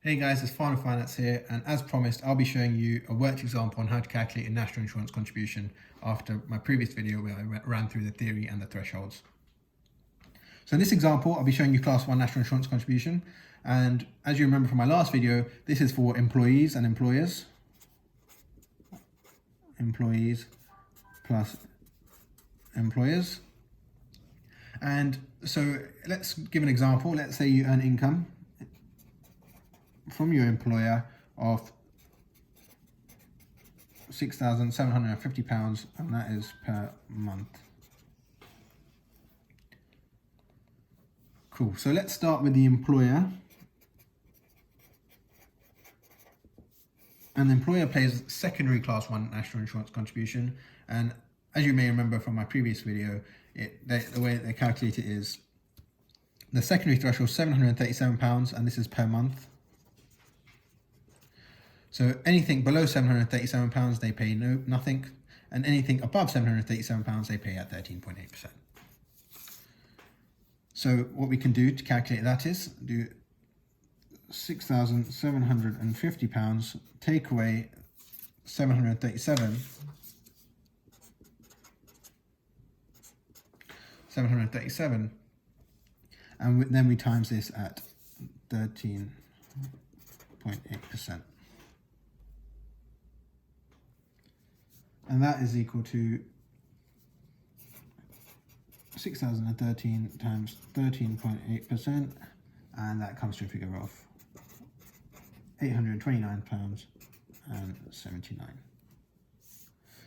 Hey guys, it's Final Finance here, and as promised, I'll be showing you a worked example on how to calculate a national insurance contribution after my previous video where I ran through the theory and the thresholds. So in this example, I'll be showing you Class 1 national insurance contribution, and as you remember from my last video, this is for employees and employers. Employees plus employers. And so let's give an example. Let's say you earn income from your employer of £6,750, and that is per month. Cool, so let's start with the employer. And the employer pays secondary Class 1 national insurance contribution, and as you may remember from my previous video, the way they calculate it is the secondary threshold is £737, and this is per month. So anything below £737, they pay nothing, and anything above £737, they pay at 13.8%. So what we can do to calculate that is do £6,750, take away 737, and then we times this at 13.8%. And that is equal to 6,013 times 13.8%, and that comes to a figure of £829.79.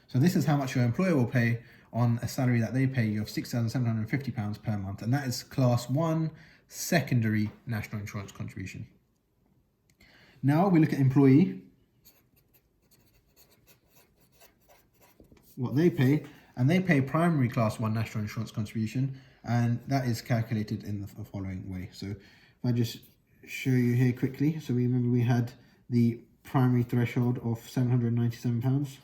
So this is how much your employer will pay on a salary that they pay you of £6,750 per month, and that is Class 1 secondary national insurance contribution. Now we look at employee, what they pay, and they pay primary Class 1 national insurance contribution, and that is calculated in the following way. So if I just show you here quickly, so remember we had the primary threshold of £797,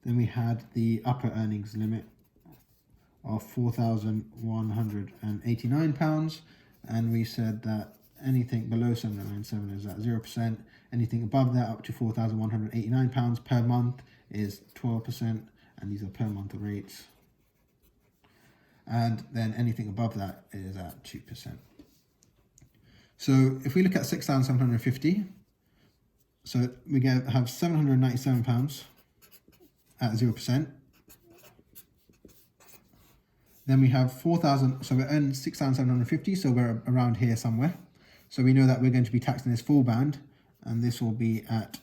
then we had the upper earnings limit of £4,189, and we said that anything below 797 is at 0%, anything above that up to £4,189 per month is 12%, and these are per month rates, and then anything above that is at 2%. So if we look at 6,750, so we have £797 at 0%. Then we have 4,000, so we're earning 6,750, so we're around here somewhere. So we know that we're going to be taxed in this full band, and this will be at,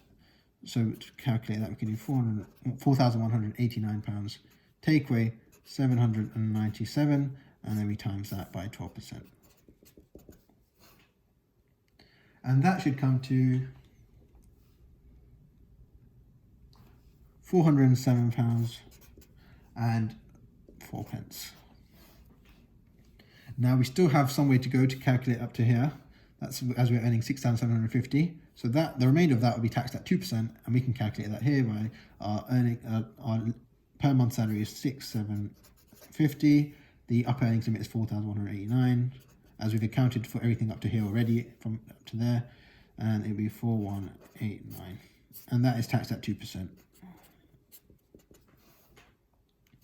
so to calculate that, we can do £4,189, take away 797, and then we times that by 12%. And that should come to £407.04. Now we still have some way to go to calculate up to here. That's as we're earning 6,750. So that the remainder of that will be taxed at 2%, and we can calculate that here by our per month salary is 6,750. The upper earnings limit is 4,189, as we've accounted for everything up to here already from up to there, and it'll be 4,189, and that is taxed at 2%.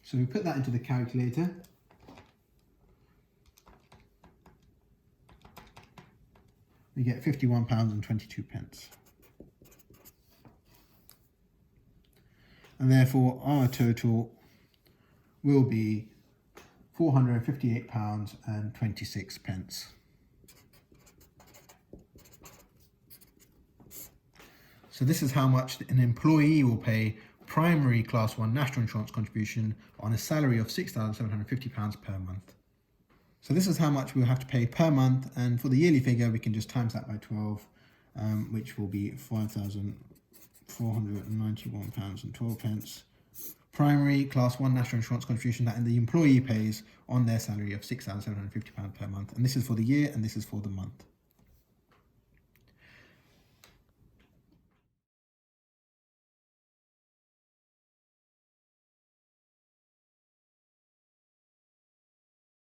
So we put that into the calculator. We get £51.22. And therefore our total will be £458.26. So this is how much an employee will pay primary Class 1 national insurance contribution on a salary of £6,750 per month. So this is how much we'll have to pay per month, and for the yearly figure we can just times that by 12, which will be £5,491.12. Primary Class 1 national insurance contribution that the employee pays on their salary of £6,750 per month, and this is for the year and this is for the month.